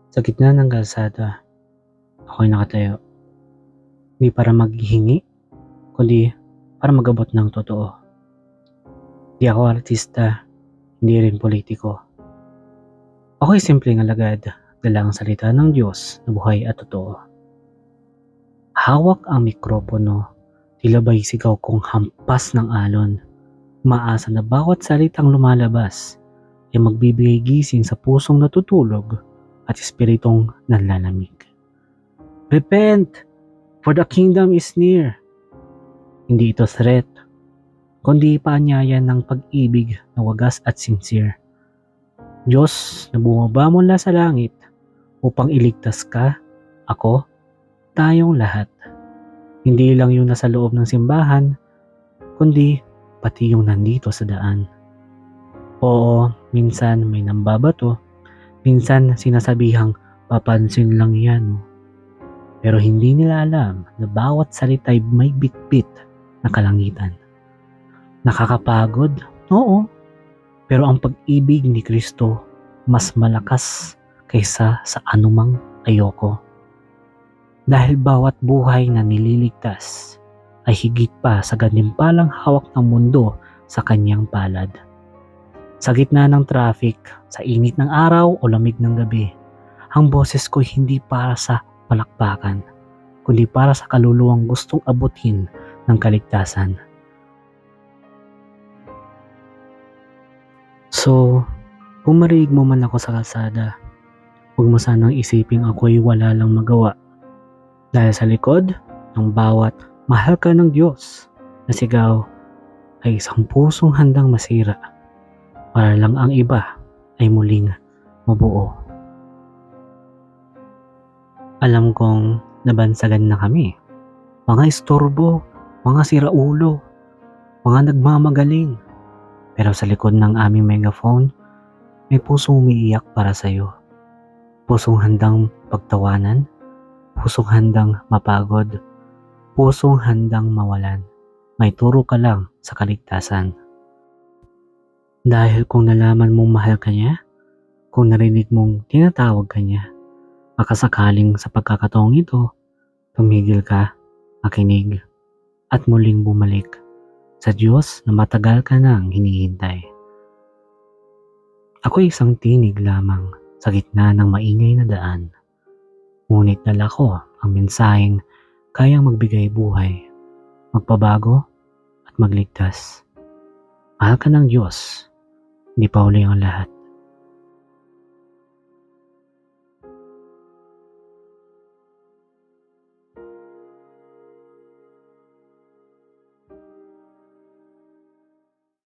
Sa gitna ng kalsada, ako'y nakatayo. Hindi para maghingi, kundi para mag-abot ng totoo. Di ako artista, hindi rin politiko. Ako'y simpleng alagad, dala ang salita ng Diyos na buhay at totoo. Hawak ang mikropono, tila ba'y sigaw kong hampas ng alon. Maasa na bawat salitang lumalabas ay magbibigay gising sa pusong natutulog at espiritong nanlalamig. Repent, for the kingdom is near. Hindi ito threat, kundi paanyaya ng pag-ibig na wagas at sincere. Diyos na bumaba mula sa langit upang iligtas ka, ako, tayong lahat. Hindi lang yung nasa loob ng simbahan, kundi pati yung nandito sa daan. Oo, minsan may nambabato, minsan sinasabihang papansin lang yan. Pero hindi nila alam na bawat salita'y may bitbit na kalangitan. Nakakapagod? Oo. Pero ang pag-ibig ni Kristo mas malakas kaysa sa anumang ayoko. Dahil bawat buhay na nililigtas ay higit pa sa gantimpalang hawak ng mundo sa kanyang palad. Sa gitna ng traffic, sa init ng araw o lamig ng gabi, ang boses ko'y hindi para sa palakpakan, kundi para sa kaluluwang gustong abutin ng kaligtasan. So, kung marinig mo man ako sa kalsada, huwag mo sanang isiping ako'y wala lang magawa. Dahil sa likod ng bawat mahal ka ng Diyos na sigaw ay isang pusong handang masira para lang ang iba ay muling mabuo. Alam kong nabansagan na kami. Mga istorbo, mga siraulo, mga nagmamagaling. Pero sa likod ng aming megaphone, may pusong umiiyak para sa'yo. Pusong handang pagtawanan, pusong handang mapagod, pusong handang mawalan. May turo ka lang sa kaligtasan. Dahil kung nalaman mong mahal ka niya, kung narinig mong tinatawag ka niya, baka sakaling sa pagkakataong ito, tumigil ka, makinig, at muling bumalik sa Diyos na matagal ka nang hinihintay. Ako'y isang tinig lamang sa gitna ng maingay na daan. Ngunit dala ko ang mensaheng kayang magbigay buhay, magpabago at magligtas. Mahal ka ng Diyos, hindi pa huli ang lahat.